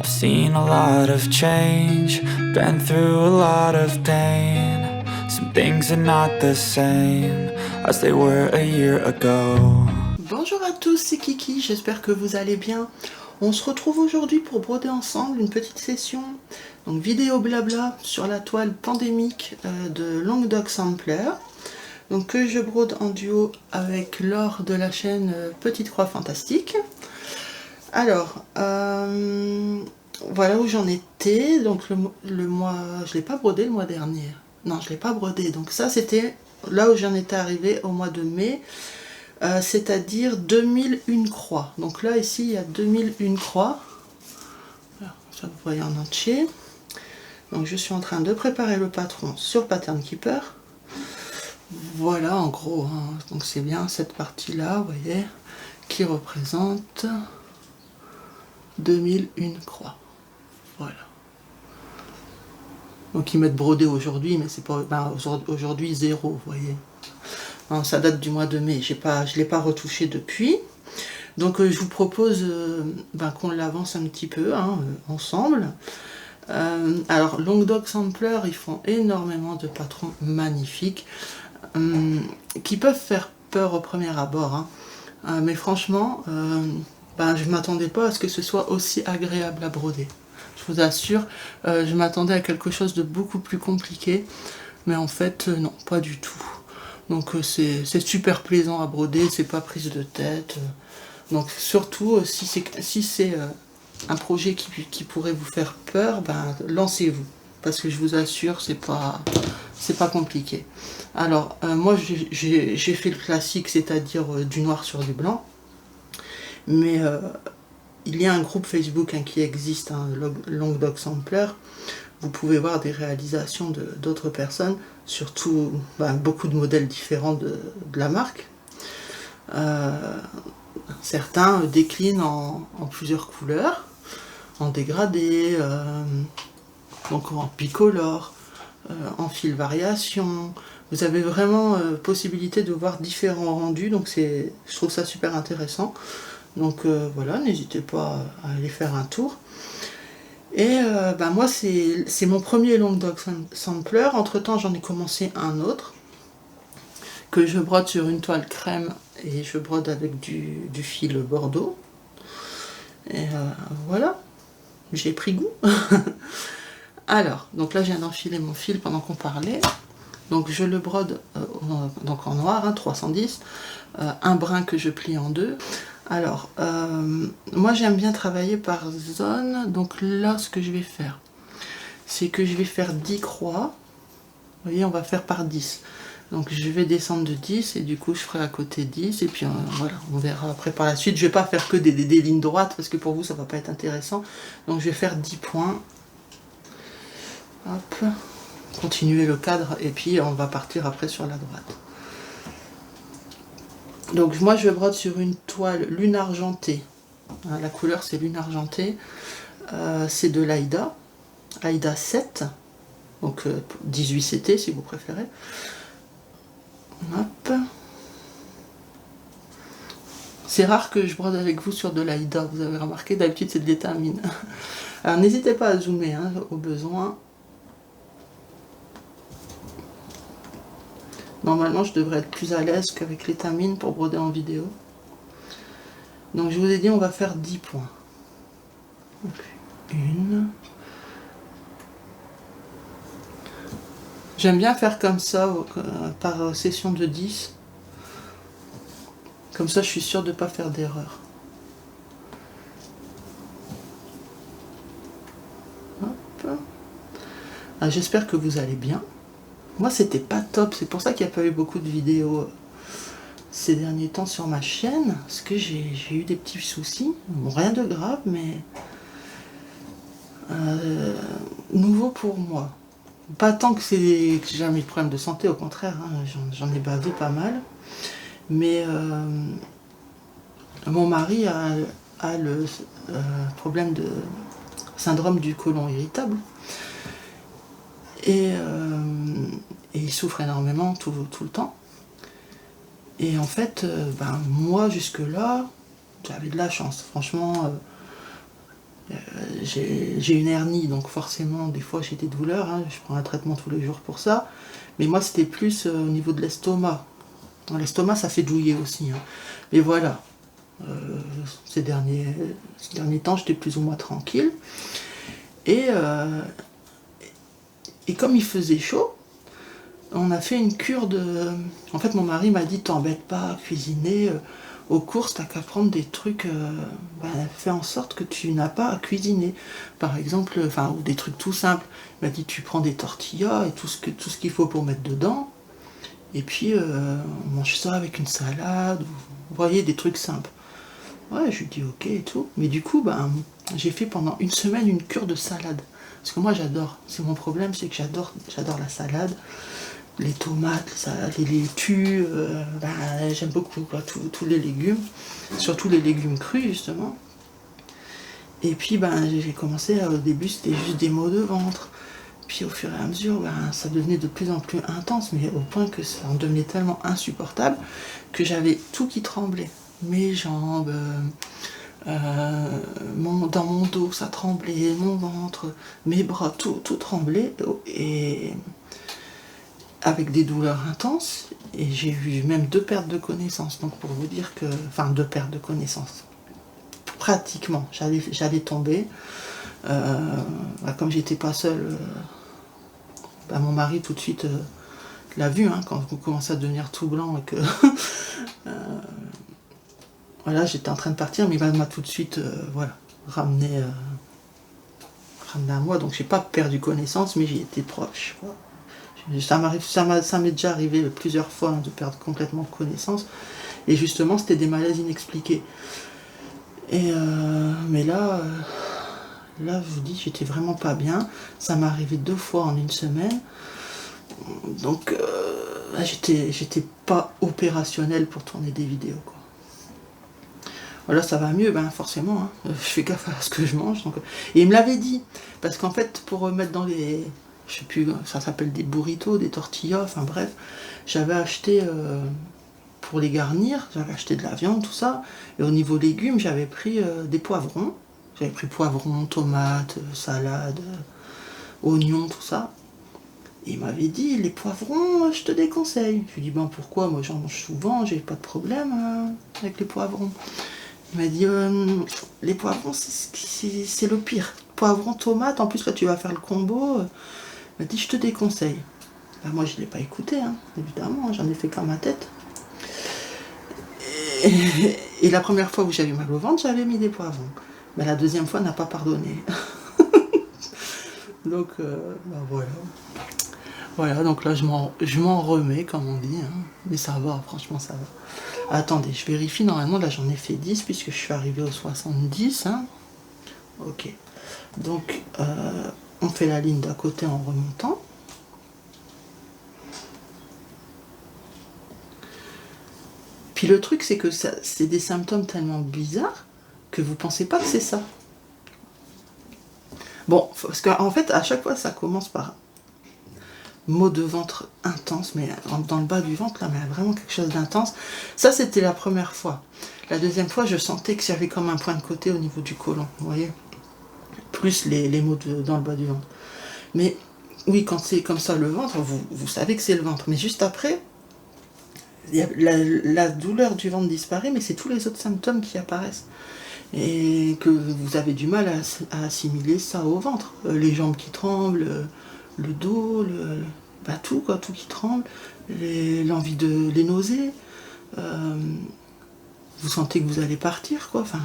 I've seen a lot of change, been through a lot of pain. Some things are not the same as they were a year ago. Bonjour à tous, c'est Kiki, j'espère que vous allez bien. On se retrouve aujourd'hui pour broder ensemble une petite session, donc vidéo blabla sur la toile pandémique de Languedoc Sampler. Donc que je brode en duo avec Laure de la chaîne Petite Croix Fantastique. Alors, voilà où j'en étais. Donc le mois, je l'ai pas brodé le mois dernier. Non, je l'ai pas brodé. Donc ça, c'était là où j'en étais arrivée au mois de mai. C'est-à-dire 2001 croix. Donc là, ici, il y a 2001 croix. Alors, ça, vous voyez en entier. Donc je suis en train de préparer le patron sur Pattern Keeper. Voilà, en gros. Hein. Donc c'est bien cette partie-là, vous voyez, qui représente 2001 croix. Voilà. Donc ils mettent brodé aujourd'hui, mais c'est pas aujourd'hui 0, vous voyez. Non, ça date du mois de mai, je ne l'ai pas retouché depuis. Donc je vous propose qu'on l'avance un petit peu ensemble. Alors Languedoc Sampler, ils font énormément de patrons magnifiques qui peuvent faire peur au premier abord. Mais franchement, je ne m'attendais pas à ce que ce soit aussi agréable à broder. Je vous assure, je m'attendais à quelque chose de beaucoup plus compliqué. Mais en fait, non, pas du tout. Donc c'est super plaisant à broder, c'est pas prise de tête. Donc surtout, si c'est un projet qui pourrait vous faire peur, lancez-vous. Parce que je vous assure, c'est pas compliqué. Alors, moi j'ai fait le classique, c'est-à-dire du noir sur du blanc. Mais il y a un groupe Facebook qui existe, Languedoc Sampler. Vous pouvez voir des réalisations d'autres personnes, surtout beaucoup de modèles différents de la marque. Certains déclinent en plusieurs couleurs, en dégradé, donc en bicolore, en fil variation. Vous avez vraiment possibilité de voir différents rendus, donc je trouve ça super intéressant. Donc voilà, n'hésitez pas à aller faire un tour. Et moi, c'est mon premier Languedoc Sampler. Entre temps, j'en ai commencé un autre que je brode sur une toile crème et je brode avec du fil bordeaux. Et voilà, j'ai pris goût. Alors, donc là, je viens d'enfiler mon fil pendant qu'on parlait. Donc je le brode donc en noir, 310, un brin que je plie en deux. Alors, moi j'aime bien travailler par zone, donc là ce que je vais faire, c'est que je vais faire 10 croix, vous voyez, on va faire par 10. Donc je vais descendre de 10 et du coup je ferai à côté 10 et puis voilà, on verra après par la suite. Je vais pas faire que des lignes droites parce que pour vous ça va pas être intéressant. Donc je vais faire 10 points. Hop, continuer le cadre et puis on va partir après sur la droite. Donc moi je brode sur une toile lune argentée. La couleur c'est lune argentée. C'est de l'Aïda. Aïda 7. Donc 18 CT si vous préférez. Hop. C'est rare que je brode avec vous sur de l'Aïda. Vous avez remarqué, d'habitude c'est de l'étamine. Alors n'hésitez pas à zoomer au besoin. Normalement, je devrais être plus à l'aise qu'avec l'étamine pour broder en vidéo. Donc, je vous ai dit, on va faire 10 points. Donc, une. J'aime bien faire comme ça, par session de 10. Comme ça, je suis sûre de ne pas faire d'erreur. J'espère que vous allez bien. Moi, c'était pas top, c'est pour ça qu'il n'y a pas eu beaucoup de vidéos ces derniers temps sur ma chaîne, parce que j'ai eu des petits soucis. Bon, rien de grave, mais nouveau pour moi. Pas tant que j'ai jamais eu de problème de santé, au contraire, j'en ai bavé pas mal. Mais mon mari a le problème de syndrome du côlon irritable. Et il souffre énormément tout le temps. Et en fait, moi jusque-là, j'avais de la chance. Franchement, j'ai une hernie, donc forcément, des fois j'ai des douleurs, hein, je prends un traitement tous les jours pour ça. Mais moi, c'était plus au niveau de l'estomac. Dans l'estomac, ça fait douiller aussi. Hein. Mais voilà, ces derniers temps, j'étais plus ou moins tranquille. Et comme il faisait chaud, on a fait une cure de... En fait, mon mari m'a dit, t'embête pas à cuisiner. Aux courses, t'as qu'à prendre des trucs... fais en sorte que tu n'as pas à cuisiner. Par exemple, ou des trucs tout simples. Il m'a dit, tu prends des tortillas et tout ce qu'il faut pour mettre dedans. Et puis, on mange ça avec une salade. Vous voyez, des trucs simples. Ouais, je lui dis ok et tout. Mais du coup, j'ai fait pendant une semaine une cure de salade. Parce que moi, j'adore. C'est mon problème, c'est que j'adore la salade. Les tomates, les laitues, j'aime beaucoup quoi, tous les légumes. Surtout les légumes crus, justement. Et puis, j'ai commencé, au début, c'était juste des maux de ventre. Puis au fur et à mesure, ça devenait de plus en plus intense, mais au point que ça en devenait tellement insupportable que j'avais tout qui tremblait. Mes jambes, dans mon dos, ça tremblait, mon ventre, mes bras, tout tremblait, et avec des douleurs intenses. Et j'ai eu même 2 pertes de connaissance. Donc pour vous dire que... Enfin, 2 pertes de connaissance. Pratiquement, j'allais tomber. Comme j'étais pas seule, mon mari tout de suite l'a vu, hein, quand vous commencez à devenir tout blanc et que voilà, j'étais en train de partir, mais il m'a tout de suite ramené à moi. Donc j'ai pas perdu connaissance, mais j'y étais proche. Quoi. Ça m'est déjà arrivé plusieurs fois, hein, de perdre complètement connaissance. Et justement, c'était des malaises inexpliqués. Et mais là, je vous dis, j'étais vraiment pas bien. Ça m'est arrivé 2 fois en une semaine. Donc, j'étais pas opérationnelle pour tourner des vidéos, quoi. Voilà, ça va mieux, forcément. Hein. Je fais gaffe à ce que je mange. Donc... Et il me l'avait dit. Parce qu'en fait, pour mettre dans les... Je sais plus, ça s'appelle des burritos, des tortillas, enfin bref. J'avais acheté... pour les garnir, j'avais acheté de la viande, tout ça. Et au niveau légumes, j'avais pris des poivrons. J'avais pris poivrons, tomates, salade, oignons, tout ça. Et il m'avait dit, les poivrons, je te déconseille. Je lui ai dit, pourquoi? Moi, j'en mange souvent, j'ai pas de problème avec les poivrons. Il m'a dit, les poivrons, c'est le pire. Poivrons, tomates, en plus, là, tu vas faire le combo. Il m'a dit, je te déconseille. Moi, je ne l'ai pas écouté, hein, évidemment, j'en ai fait qu'à ma tête. Et la première fois où j'avais mal au ventre, j'avais mis des poivrons. Mais la deuxième fois n'a pas pardonné. Donc, voilà. Voilà, donc là, je m'en remets, comme on dit. Hein. Mais ça va, franchement, ça va. Attendez, je vérifie. Normalement, là, j'en ai fait 10, puisque je suis arrivé aux 70. Hein. Ok. Donc, on fait la ligne d'à côté en remontant. Puis le truc, c'est que c'est des symptômes tellement bizarres que vous pensez pas que c'est ça. Bon, parce qu'en fait, à chaque fois, ça commence par maux de ventre intense, mais dans le bas du ventre, là, mais vraiment quelque chose d'intense. Ça, c'était la première fois. La deuxième fois, je sentais que j'avais comme un point de côté au niveau du côlon, vous voyez. Plus les maux dans le bas du ventre. Mais oui, quand c'est comme ça le ventre, vous savez que c'est le ventre. Mais juste après, la douleur du ventre disparaît, mais c'est tous les autres symptômes qui apparaissent. Et que vous avez du mal à assimiler ça au ventre. Les jambes qui tremblent, le dos, tout quoi, tout qui tremble, l'envie les nausées. Vous sentez que vous allez partir, quoi. Enfin,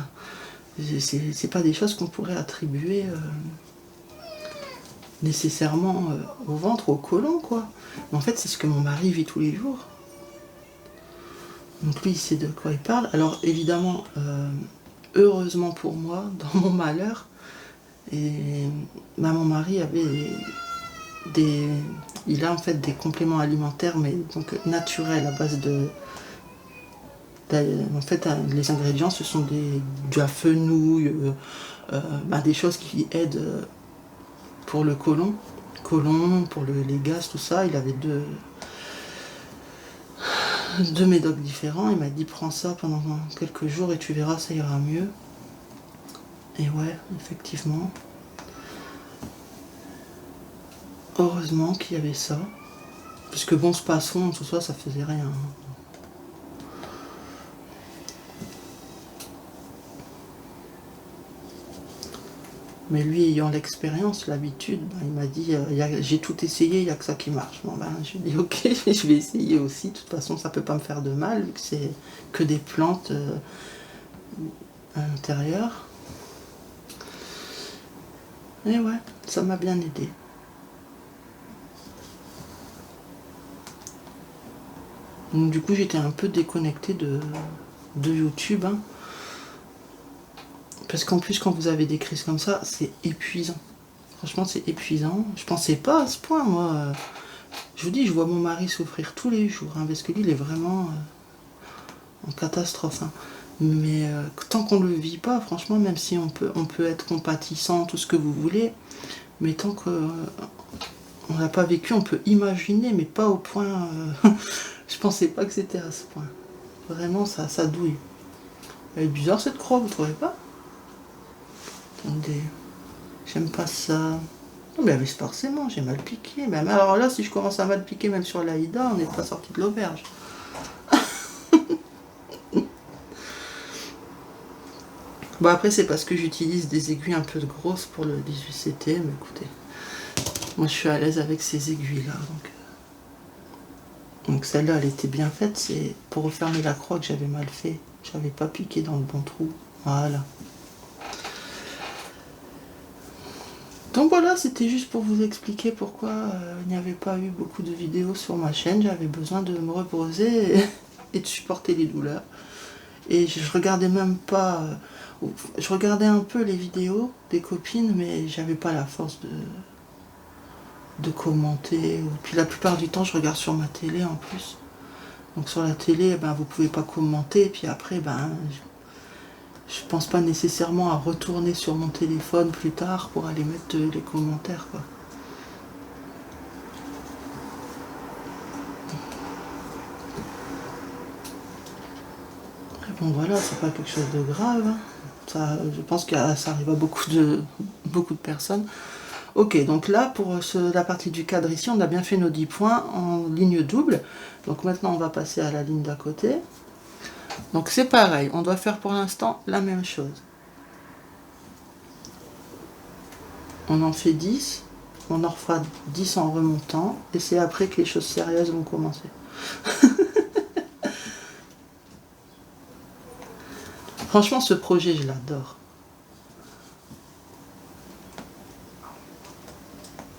c'est pas des choses qu'on pourrait attribuer nécessairement au ventre, au côlon, quoi. Mais en fait, c'est ce que mon mari vit tous les jours. Donc lui, il sait de quoi il parle. Alors évidemment, heureusement pour moi, dans mon malheur, mon mari avait il a en fait des compléments alimentaires, mais donc naturels à base en fait, les ingrédients, ce sont de la fenouil, des choses qui aident pour le côlon, pour les gaz, tout ça. Il avait deux médocs différents. Il m'a dit, prends ça pendant quelques jours et tu verras, ça ira mieux. Et ouais, effectivement. Heureusement qu'il y avait ça. Parce que bon, ce passon, tout ça, ça faisait rien. Mais lui, ayant l'expérience, l'habitude, ben, il m'a dit, j'ai tout essayé, il n'y a que ça qui marche. Bon, ben, je lui ai dit, ok, je vais essayer aussi. De toute façon, ça ne peut pas me faire de mal, vu que c'est que des plantes à l'intérieur. Et ouais, ça m'a bien aidé. Donc du coup, j'étais un peu déconnectée de YouTube. Hein. Parce qu'en plus, quand vous avez des crises comme ça, c'est épuisant. Franchement, c'est épuisant. Je pensais pas à ce point, moi. Je vous dis, je vois mon mari souffrir tous les jours, hein, parce que lui, il est vraiment en catastrophe. Hein. Mais tant qu'on ne le vit pas, franchement, même si on peut être compatissant, tout ce que vous voulez, mais tant qu'on n'a pas vécu, on peut imaginer, mais pas au point... je pensais pas que c'était à ce point. Vraiment, ça douille. Elle est bizarre cette croix, vous trouvez pas? Attendez, j'aime pas ça. Non mais forcément, j'ai mal piqué. Mais alors là, si je commence à mal piquer même sur l'Aïda, on n'est pas sorti de l'auberge. Bon après c'est parce que j'utilise des aiguilles un peu grosses pour le 18CT, mais écoutez, moi je suis à l'aise avec ces aiguilles là. Donc celle-là elle était bien faite, c'est pour refermer la croix que j'avais mal fait. J'avais pas piqué dans le bon trou. Voilà. Donc voilà, c'était juste pour vous expliquer pourquoi il n'y avait pas eu beaucoup de vidéos sur ma chaîne. J'avais besoin de me reposer et de supporter les douleurs. Et je regardais même pas... je regardais un peu les vidéos des copines, mais j'avais pas la force de commenter. Puis la plupart du temps, je regarde sur ma télé en plus. Donc sur la télé, ben, vous pouvez pas commenter. Et puis après, ben, je pense pas nécessairement à retourner sur mon téléphone plus tard pour aller mettre les commentaires, quoi. Et bon voilà, c'est pas quelque chose de grave. Hein. Ça, je pense que ça arrive à beaucoup de personnes. Ok, donc là, pour la partie du cadre ici, on a bien fait nos 10 points en ligne double. Donc maintenant, on va passer à la ligne d'à côté. Donc c'est pareil, on doit faire pour l'instant la même chose. On en fait 10, on en refera 10 en remontant, et c'est après que les choses sérieuses vont commencer. Franchement, ce projet, je l'adore.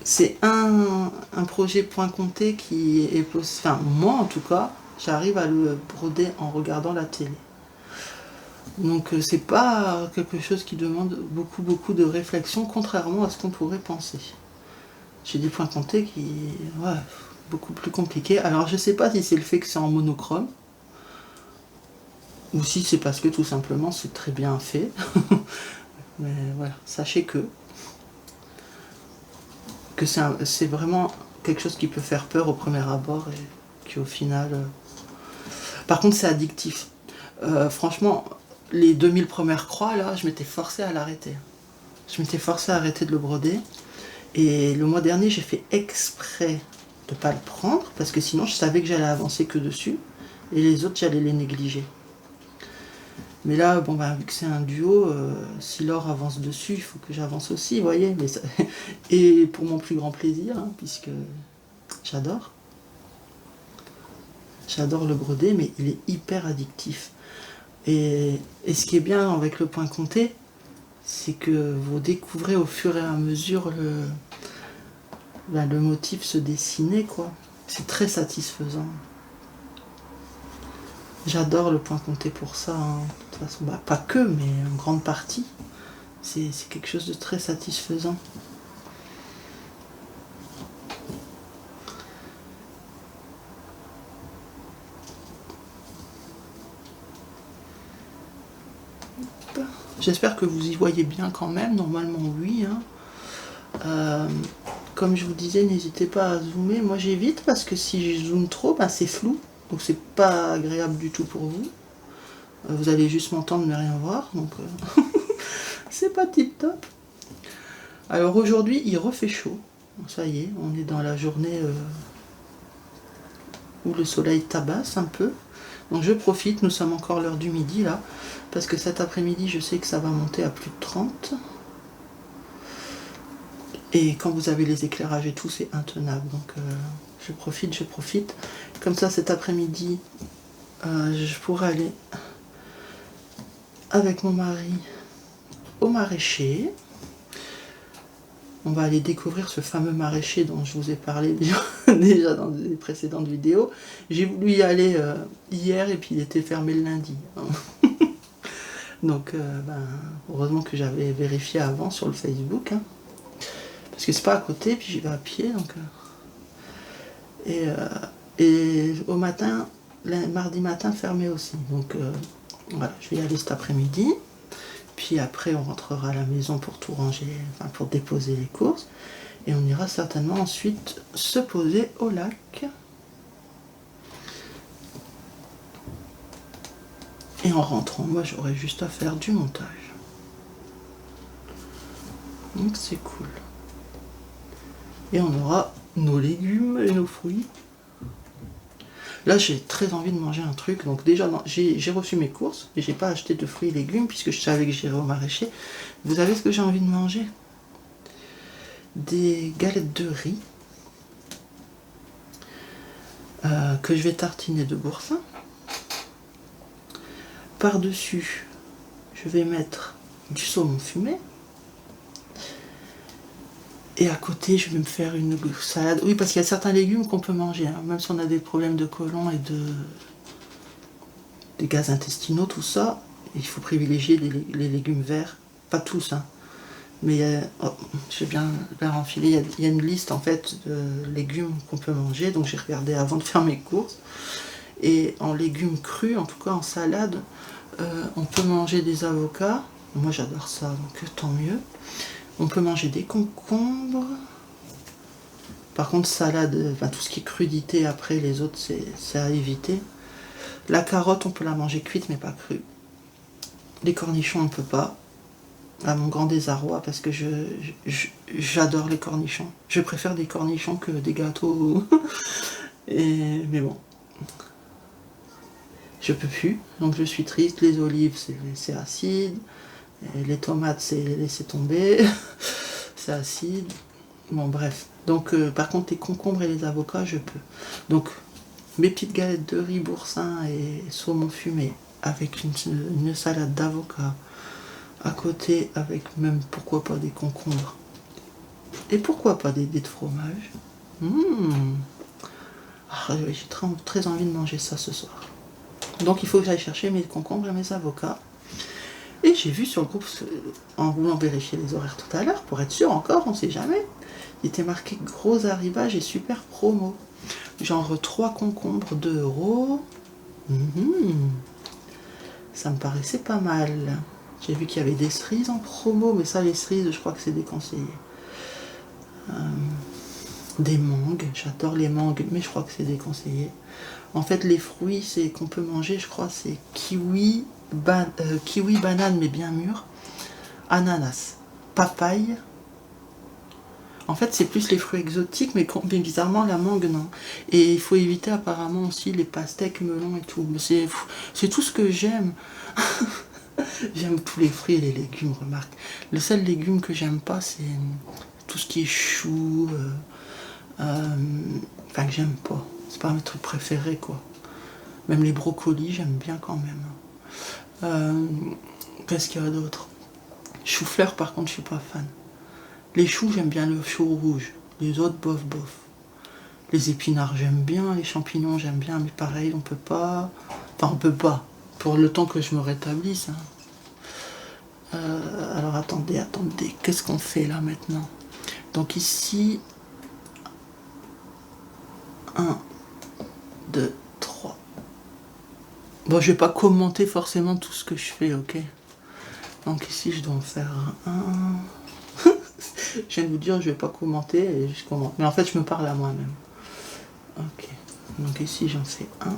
C'est un projet point compté qui est possible. Enfin, moi en tout cas, j'arrive à le broder en regardant la télé. Donc c'est pas quelque chose qui demande beaucoup de réflexion, contrairement à ce qu'on pourrait penser. J'ai des points comptés qui ouais, beaucoup plus compliqués. Alors je sais pas si c'est le fait que c'est en monochrome, ou si c'est parce que tout simplement c'est très bien fait. Mais voilà, sachez que c'est vraiment quelque chose qui peut faire peur au premier abord et qui au final... Par contre c'est addictif. Franchement, les 2000 premières croix là, je m'étais forcée à l'arrêter. Je m'étais forcée à arrêter de le broder. Et le mois dernier, j'ai fait exprès de ne pas le prendre, parce que sinon je savais que j'allais avancer que dessus, et les autres j'allais les négliger. Mais là, bon, bah, vu que c'est un duo, si Laure avance dessus, il faut que j'avance aussi, vous voyez. Mais ça... Et pour mon plus grand plaisir, hein, puisque j'adore. J'adore le broder, mais il est hyper addictif. Et ce qui est bien avec le point compté, c'est que vous découvrez au fur et à mesure le motif se dessiner, quoi. C'est très satisfaisant. J'adore le point compté pour ça, hein. De toute façon, bah, pas que, mais en grande partie. C'est quelque chose de très satisfaisant. J'espère que vous y voyez bien quand même, normalement oui. Hein. Comme je vous disais, n'hésitez pas à zoomer. Moi j'évite parce que si je zoome trop, bah, c'est flou. Donc c'est pas agréable du tout pour vous. Vous allez juste m'entendre mais rien voir. Donc c'est pas tip top. Alors aujourd'hui il refait chaud. Ça y est, on est dans la journée où le soleil tabasse un peu. Donc je profite, nous sommes encore l'heure du midi là, parce que cet après-midi je sais que ça va monter à plus de 30. Et quand vous avez les éclairages et tout, c'est intenable. Donc je profite. Comme ça cet après-midi, je pourrai aller avec mon mari au maraîcher. On va aller découvrir ce fameux maraîcher dont je vous ai parlé déjà dans les précédentes vidéos. J'ai voulu y aller hier et puis il était fermé le lundi. Donc heureusement que j'avais vérifié avant sur le Facebook. Hein. Parce que c'est pas à côté, puis j'y vais à pied. Donc, et au matin, mardi matin fermé aussi. Donc voilà, je vais y aller cet après-midi. Puis après, on rentrera à la maison pour tout ranger, enfin pour déposer les courses. Et on ira certainement ensuite se poser au lac. Et en rentrant, moi j'aurai juste à faire du montage. Donc c'est cool. Et on aura nos légumes et nos fruits. Là, j'ai très envie de manger un truc. Donc déjà, j'ai reçu mes courses et j'ai pas acheté de fruits et légumes puisque je savais que j'irais au maraîcher. Vous savez ce que j'ai envie de manger? Des galettes de riz que je vais tartiner de boursin. Par-dessus, je vais mettre du saumon fumé. Et à côté, je vais me faire une salade. Oui, parce qu'il y a certains légumes qu'on peut manger, hein, même si on a des problèmes de côlon et des gaz intestinaux, tout ça. Il faut privilégier les légumes verts. Pas tous, hein. Mais je vais bien enfiler. Il y a une liste en fait de légumes qu'on peut manger. Donc j'ai regardé avant de faire mes courses. Et en légumes crus, en tout cas en salade, on peut manger des avocats. Moi j'adore ça, donc tant mieux. On peut manger des concombres. Par contre, salade, tout ce qui est crudité, après, les autres, c'est à éviter. La carotte, on peut la manger cuite, mais pas crue. Les cornichons, on ne peut pas. À mon grand désarroi, parce que j'adore les cornichons. Je préfère des cornichons que des gâteaux. Mais bon. Je peux plus, donc je suis triste. Les olives, c'est acide. Et les tomates, c'est laisser tomber. C'est acide. Bon, bref. Donc, par contre, les concombres et les avocats, je peux. Donc, mes petites galettes de riz, boursin et saumon fumé avec une salade d'avocat à côté, avec même, pourquoi pas, des concombres. Et pourquoi pas des dés de fromage. J'ai très envie de manger ça ce soir. Donc, il faut que j'aille chercher mes concombres et mes avocats. Et j'ai vu sur le groupe, en voulant vérifier les horaires tout à l'heure, pour être sûr encore, on sait jamais, il était marqué gros arrivage et super promo. Genre 3 concombres, 2 €. Ça me paraissait pas mal. J'ai vu qu'il y avait des cerises en promo, mais ça, les cerises, je crois que c'est déconseillé. Des mangues, j'adore les mangues, mais je crois que c'est déconseillé. En fait, les fruits qu'on peut manger, je crois, c'est kiwi, banane, mais bien mûr, ananas, papaye. En fait, c'est plus les fruits exotiques, mais bizarrement, la mangue, non. Et il faut éviter apparemment aussi les pastèques, melons et tout. C'est tout ce que j'aime. J'aime tous les fruits et les légumes, remarque. Le seul légume que j'aime pas, c'est tout ce qui est chou. Que j'aime pas. C'est pas mes trucs préférés, quoi. Même les brocolis, j'aime bien quand même. Qu'est-ce qu'il y a d'autre? Chou-fleur, par contre, je suis pas fan. Les choux, j'aime bien le chou rouge. Les autres, bof, bof. Les épinards, j'aime bien. Les champignons, j'aime bien. Mais pareil, on peut pas. Enfin, on peut pas. Pour le temps que je me rétablisse. Hein. Alors, attendez. Qu'est-ce qu'on fait, là, maintenant? Donc, ici... 1, 2, 3. Bon, je vais pas commenter forcément tout ce que je fais, ok? Donc ici, je dois en faire un. Je viens de vous dire, je vais pas commenter et je commente. Mais en fait, je me parle à moi-même. Ok. Donc ici, j'en fais un.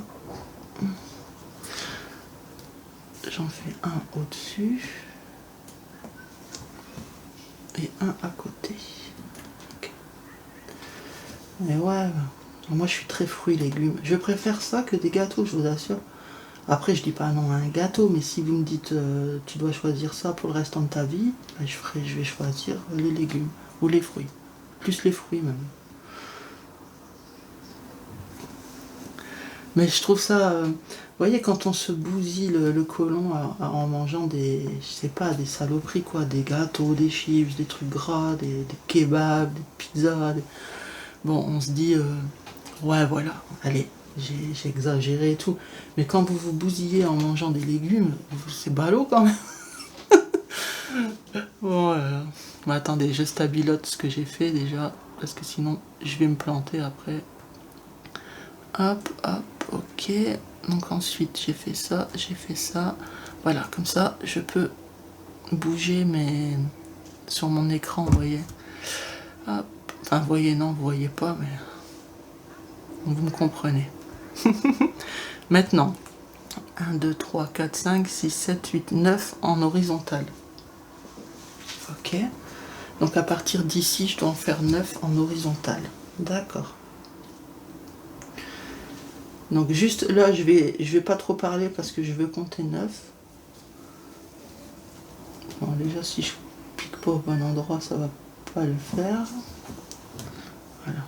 J'en fais un au-dessus. Et un à côté. Okay. Mais ouais, moi je suis très fruits, légumes. Je préfère ça que des gâteaux, je vous assure. Après, je dis pas non à un gâteau, mais si vous me dites tu dois choisir ça pour le restant de ta vie, ben, je vais choisir les légumes ou les fruits. Plus les fruits même. Mais je trouve ça, vous voyez, quand on se bousille le côlon en mangeant des, je sais pas, des saloperies quoi, des gâteaux, des chips, des trucs gras, des kebabs, des pizzas, bon, on se dit, ouais voilà, allez, j'ai exagéré et tout. Mais quand vous vous bousillez en mangeant des légumes, c'est ballot quand même. Bon, mais attendez, je stabilote ce que j'ai fait déjà, parce que sinon je vais me planter après. Hop, hop, ok. Donc ensuite j'ai fait ça, j'ai fait ça. Voilà, comme ça je peux bouger mais sur mon écran, vous voyez. Hop. Enfin, vous voyez, non, vous voyez pas, mais vous me comprenez. Maintenant, 1, 2, 3, 4, 5, 6, 7, 8, 9 en horizontal. Ok. Donc à partir d'ici, je dois en faire 9 en horizontal. D'accord. Donc juste là, je vais pas trop parler parce que je veux compter 9. Bon, déjà, si je pique pas au bon endroit, ça va pas le faire. Voilà.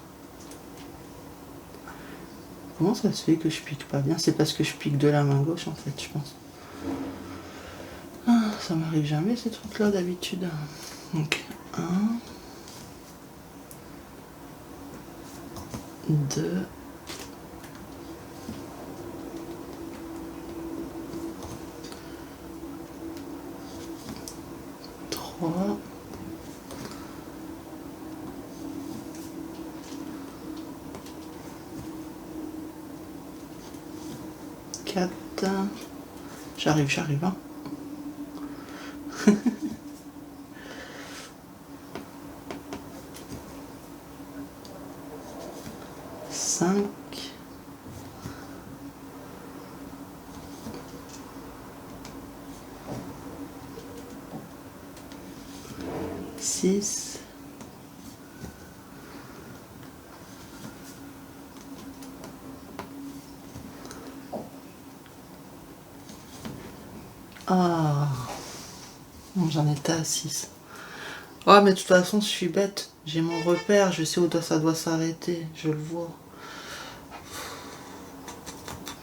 Comment ça se fait que je pique pas bien? C'est parce que je pique de la main gauche en fait, je pense. Ah, ça m'arrive jamais ces trucs-là d'habitude. Donc 1, 2, 3, 4. J'arrive, hein. 5, 6, 'Ah, j'en étais à 6. Ah, mais de toute façon, je suis bête. J'ai mon repère, je sais où ça doit s'arrêter. Je le vois.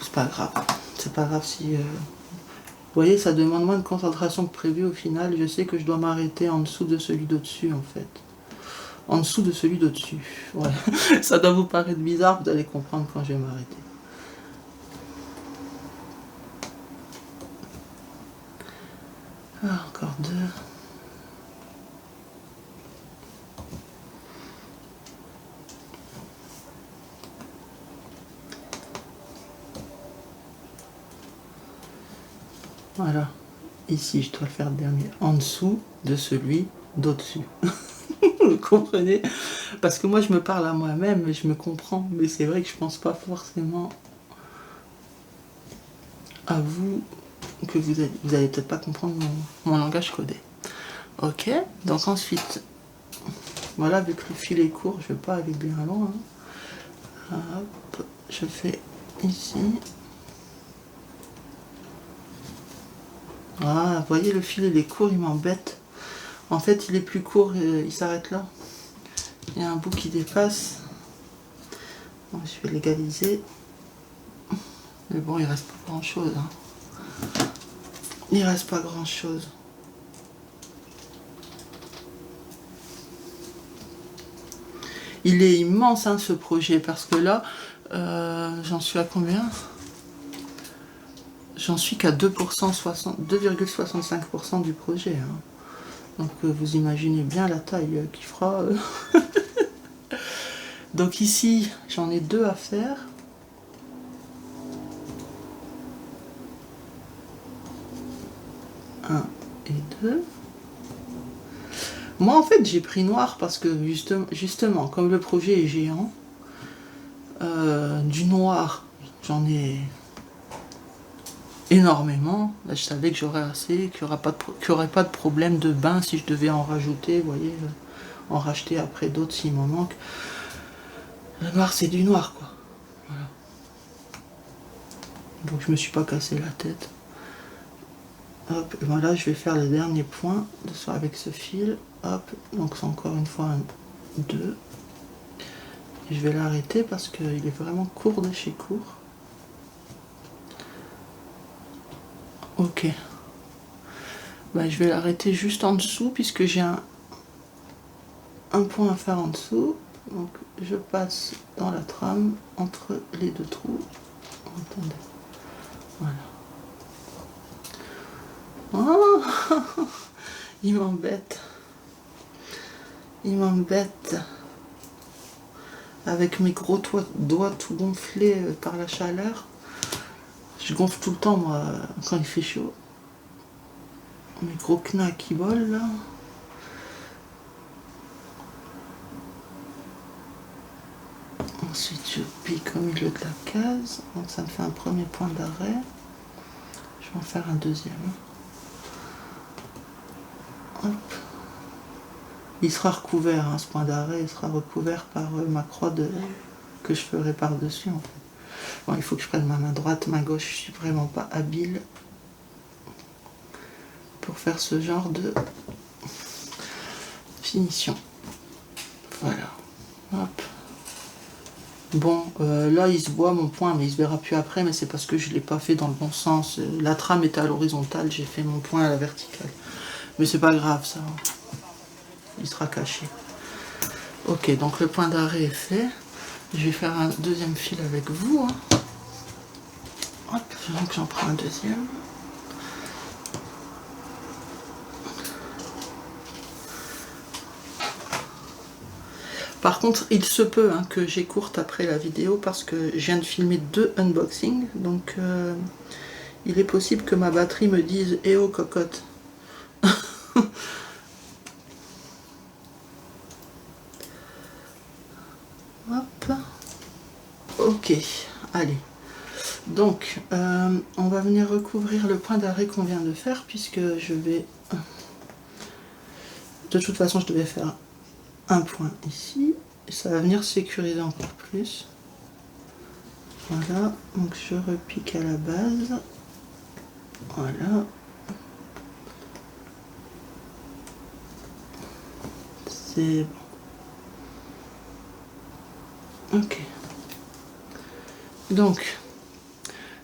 C'est pas grave. C'est pas grave si... Vous voyez, ça demande moins de concentration que prévu au final. Je sais que je dois m'arrêter en dessous de celui d'au-dessus, en fait. En dessous de celui d'au-dessus. Ouais. Ça doit vous paraître bizarre, vous allez comprendre quand je vais m'arrêter. Ah, encore 2. Voilà. Ici, je dois le faire le dernier. En dessous de celui d'au-dessus. Vous comprenez? Parce que moi, je me parle à moi-même, je me comprends. Mais c'est vrai que je pense pas forcément à vous, que vous allez peut-être pas comprendre mon langage codé. Ok. Donc ensuite, voilà, vu que le fil est court, je vais pas aller bien loin. Hein. Hop, je fais ici. Ah, vous voyez, le fil il est court, il m'embête. En fait, il est plus court, il s'arrête là. Il y a un bout qui dépasse. Bon, je vais l'égaliser. Mais bon, il reste pas grand chose. Hein. Il reste pas grand chose. Il est immense hein, ce projet parce que là, j'en suis à combien? J'en suis qu'à 2,65% du projet. Hein. Donc vous imaginez bien la taille qu'il fera. Donc ici, j'en ai 2 à faire. Un et 2. Moi en fait j'ai pris noir parce que justement comme le projet est géant, du noir j'en ai énormément. Là, je savais que j'aurais assez, qu'il n'y aurait pas de problème de bain si je devais en rajouter, vous voyez, en racheter après d'autres s'il m'en manque. Le noir, c'est du noir, quoi. Voilà. Donc je me suis pas cassé la tête. Hop, et voilà, je vais faire le dernier point avec ce fil. Hop, donc c'est encore une fois un 2. Je vais l'arrêter parce qu'il est vraiment court de chez court. Ok. Ben, je vais l'arrêter juste en dessous puisque j'ai un point à faire en dessous. Donc je passe dans la trame entre les deux trous. Attendez. Voilà. Oh il m'embête. Il m'embête. Avec mes gros doigts tout gonflés par la chaleur. Je gonfle tout le temps, moi, quand il fait chaud. Mes gros knacks qui volent, là. Ensuite, je pique au milieu de la case. Donc, ça me fait un premier point d'arrêt. Je vais en faire un deuxième. Hop. Il sera recouvert, hein, ce point d'arrêt, il sera recouvert par ma croix que je ferai par-dessus, en fait. Bon, il faut que je prenne ma main droite, main gauche, je suis vraiment pas habile pour faire ce genre de finition. Voilà. Hop. Bon, là il se voit mon point, mais il se verra plus après, mais c'est parce que je ne l'ai pas fait dans le bon sens. La trame était à l'horizontale, j'ai fait mon point à la verticale. Mais c'est pas grave, ça. Il sera caché. Ok, donc le point d'arrêt est fait. Je vais faire un deuxième fil avec vous. Hein. Hop, donc j'en prends un deuxième. Par contre, il se peut hein, que j'écourte après la vidéo parce que je viens de filmer 2 unboxings. Donc, il est possible que ma batterie me dise « Eh oh, cocotte !» Hop. Ok, allez. Donc, on va venir recouvrir le point d'arrêt qu'on vient de faire puisque je vais... De toute façon, je devais faire un point ici. Et ça va venir sécuriser encore plus. Voilà, donc je repique à la base. Voilà. C'est bon. Ok. Donc,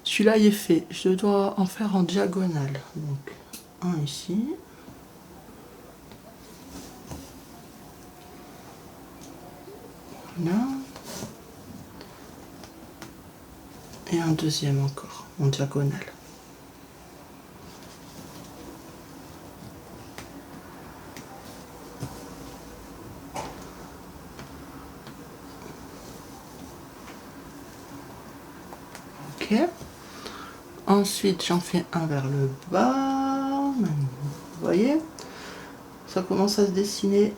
celui-là il est fait. Je dois en faire en diagonale. Donc, un ici. Là. Et un deuxième encore, en diagonale. Ok. Ensuite, j'en fais un vers le bas. Vous voyez? Ça commence à se dessiner.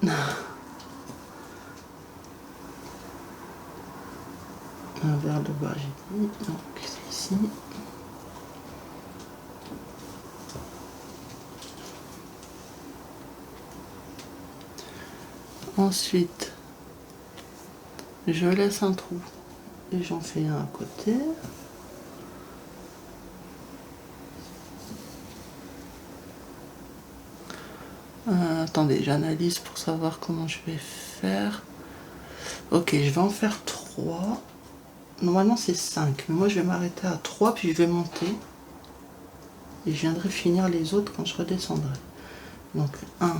Un vers le bas, j'ai dit. Donc, c'est ici. Ensuite, je laisse un trou et j'en fais un à côté. Attendez, j'analyse pour savoir comment je vais faire. Ok, je vais en faire 3. Normalement c'est 5, mais moi je vais m'arrêter à 3 puis je vais monter. Et je viendrai finir les autres quand je redescendrai. Donc 1,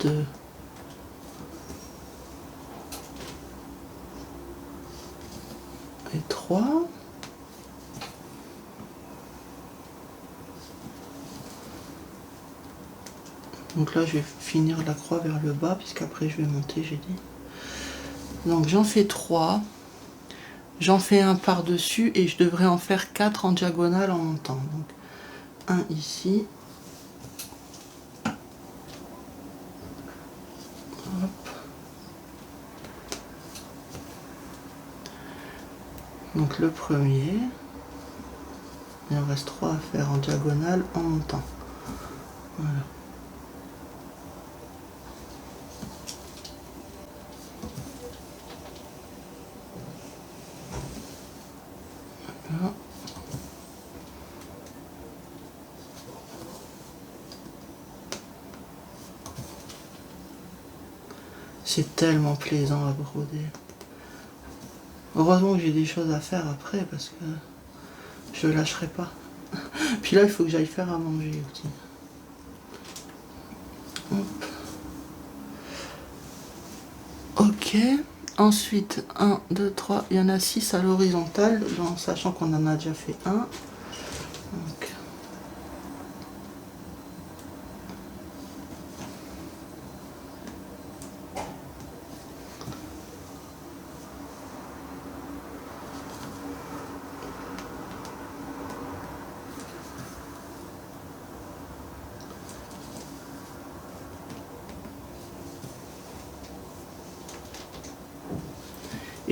2, 3. Donc là je vais finir la croix vers le bas puisqu'après je vais monter, j'ai dit. Donc j'en fais 3. J'en fais un par-dessus et je devrais en faire 4 en diagonale en montant. Donc un ici. Hop. Donc le premier. Il en reste 3 à faire en diagonale en montant. Voilà. C'est tellement plaisant à broder. Heureusement que j'ai des choses à faire après parce que je lâcherai pas. Puis là, il faut que j'aille faire à manger aussi. Hop. Ok. Ensuite, 1, 2, 3, il y en a 6 à l'horizontale, en sachant qu'on en a déjà fait un. Donc.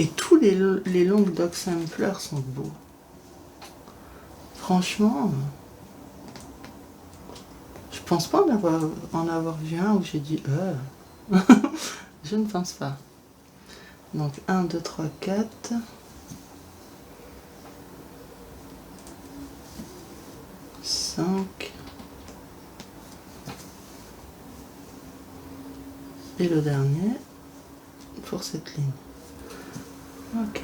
Et tous les longs dog samplers sont beaux. Franchement, je pense pas en avoir vu un où j'ai dit je ne pense pas. Donc 1, 2, 3, 4. 5. Et le dernier pour cette ligne. Ok.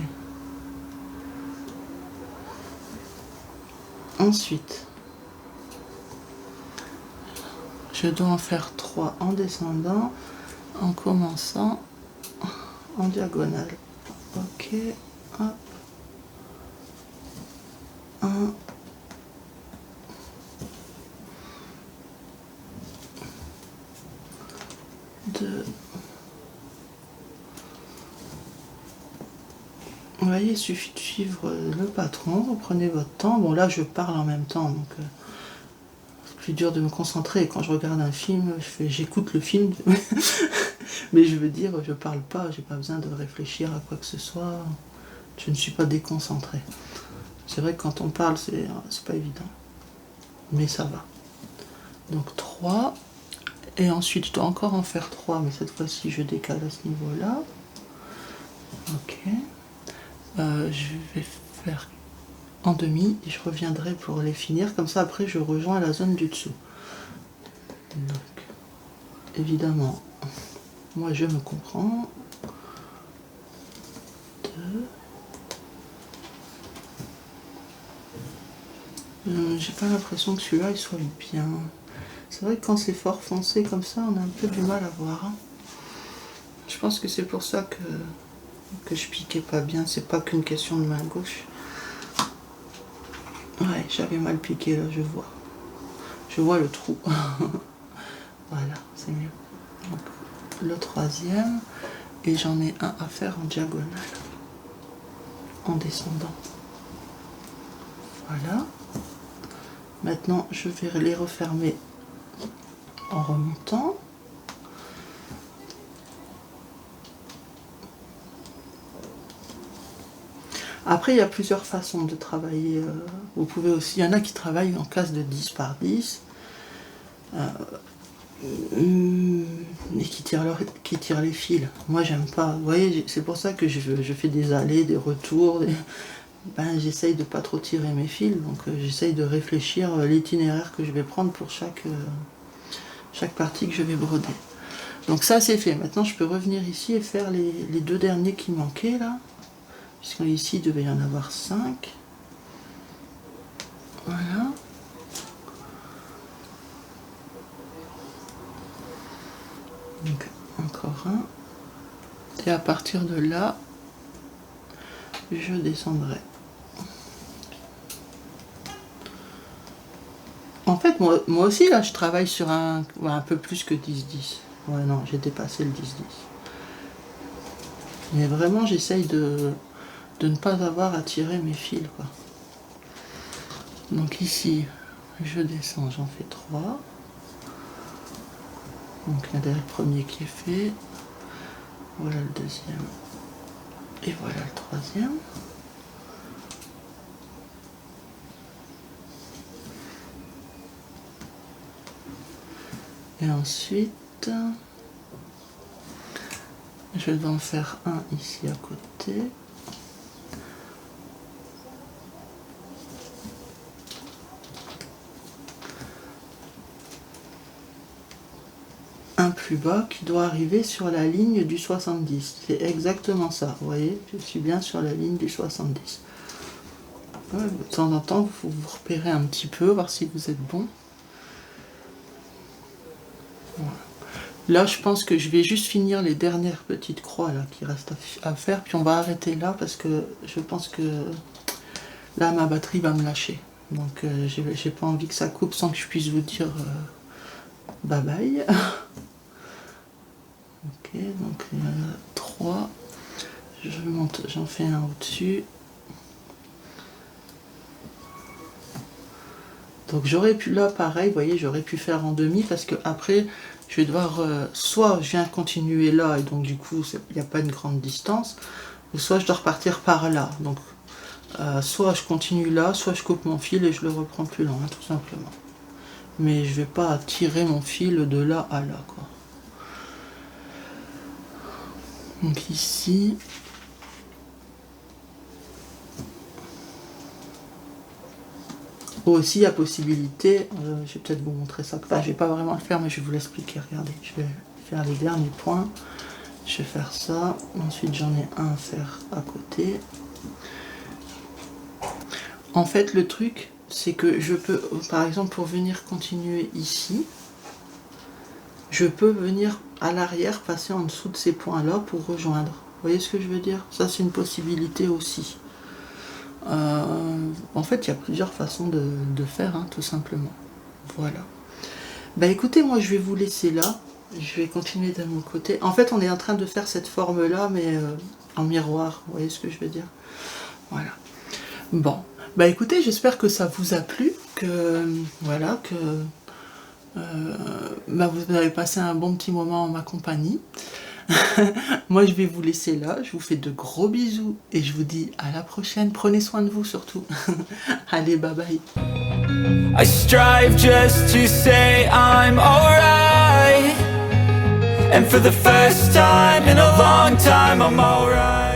Ensuite, je dois en faire 3 en descendant, en commençant en diagonale. Ok, hop. 1, 2. Vous voyez, il suffit de suivre le patron, vous prenez votre temps. Bon, là, je parle en même temps, donc c'est plus dur de me concentrer. Quand je regarde un film, j'écoute le film, mais je veux dire, je parle pas, j'ai pas besoin de réfléchir à quoi que ce soit. Je ne suis pas déconcentrée. C'est vrai que quand on parle, c'est pas évident, mais ça va. Donc 3, et ensuite je dois encore en faire 3, mais cette fois-ci je décale à ce niveau-là. Ok. Je vais faire en demi et je reviendrai pour les finir, comme ça après je rejoins la zone du dessous. Donc évidemment, moi je me comprends. 2. J'ai pas l'impression que celui-là il soit bien. C'est vrai que quand c'est fort foncé comme ça, on a un peu du mal à voir. Je pense que c'est pour ça que je piquais pas bien. C'est pas qu'une question de main gauche. Ouais, j'avais mal piqué là, je vois. Je vois le trou. Voilà, c'est mieux. Donc, le 3e, et j'en ai un à faire en diagonale, en descendant. Voilà. Maintenant, je vais les refermer en remontant. Après, il y a plusieurs façons de travailler. Vous pouvez aussi, il y en a qui travaillent en case de 10 par 10. Et qui tirent les fils. Moi, j'aime pas. Vous voyez, c'est pour ça que je fais des allées, des retours. J'essaye de pas trop tirer mes fils. Donc, j'essaye de réfléchir l'itinéraire que je vais prendre pour chaque partie que je vais broder. Donc ça, c'est fait. Maintenant, je peux revenir ici et faire les 2 derniers qui manquaient là. Puisqu'ici, il devait y en avoir 5. Voilà. Donc, encore un. Et à partir de là, je descendrai. En fait, moi aussi, là, je travaille sur un peu plus que 10-10. Ouais, non, j'ai dépassé le 10-10. Mais vraiment, j'essaye de ne pas avoir à tirer mes fils, quoi. Donc ici, je descends, j'en fais 3. Donc là, le premier qui est fait. Voilà le deuxième. Et voilà le troisième. Et ensuite, je vais en faire un ici à côté. un plus bas qui doit arriver sur la ligne du 70. C'est exactement ça, vous voyez, je suis bien sur la ligne du 70. Ouais, de temps en temps, il faut vous repérer un petit peu, voir si vous êtes bon. Voilà. Là, je pense que je vais juste finir les dernières petites croix là qui restent à faire, puis on va arrêter là parce que je pense que là, ma batterie va me lâcher. Donc, j'ai pas envie que ça coupe sans que je puisse vous dire bye bye. Ok, donc il y en a 3. Je monte, j'en fais un au-dessus. Donc j'aurais pu là pareil, vous voyez, j'aurais pu faire en demi parce que après je vais devoir soit je viens continuer là et donc du coup il n'y a pas une grande distance, ou soit je dois repartir par là. Donc soit je continue là, soit je coupe mon fil et je le reprends plus loin, tout simplement. Mais je vais pas tirer mon fil de là à là, quoi. Donc ici. Aussi, il y a possibilité, je vais peut-être vous montrer ça, enfin je vais pas vraiment le faire mais je vais vous l'expliquer, regardez, je vais faire les derniers points, je vais faire ça, ensuite j'en ai un à faire à côté. En fait le truc c'est que je peux, par exemple pour venir continuer ici, je peux venir à l'arrière, passer en dessous de ces points là pour rejoindre, vous voyez ce que je veux dire? Ça c'est une possibilité aussi. En fait, il y a plusieurs façons de faire, hein, tout simplement. Voilà. Bah écoutez, moi je vais vous laisser là. Je vais continuer de mon côté. En fait, on est en train de faire cette forme-là, mais en miroir. Vous voyez ce que je veux dire? Voilà. Bon. Bah écoutez, j'espère que ça vous a plu, que voilà, que bah, vous avez passé un bon petit moment en ma compagnie. Moi je vais vous laisser là, je vous fais de gros bisous et je vous dis à la prochaine, prenez soin de vous surtout. Allez, bye bye. I strive just to say I'm alright, and for the first time in a long time I'm alright.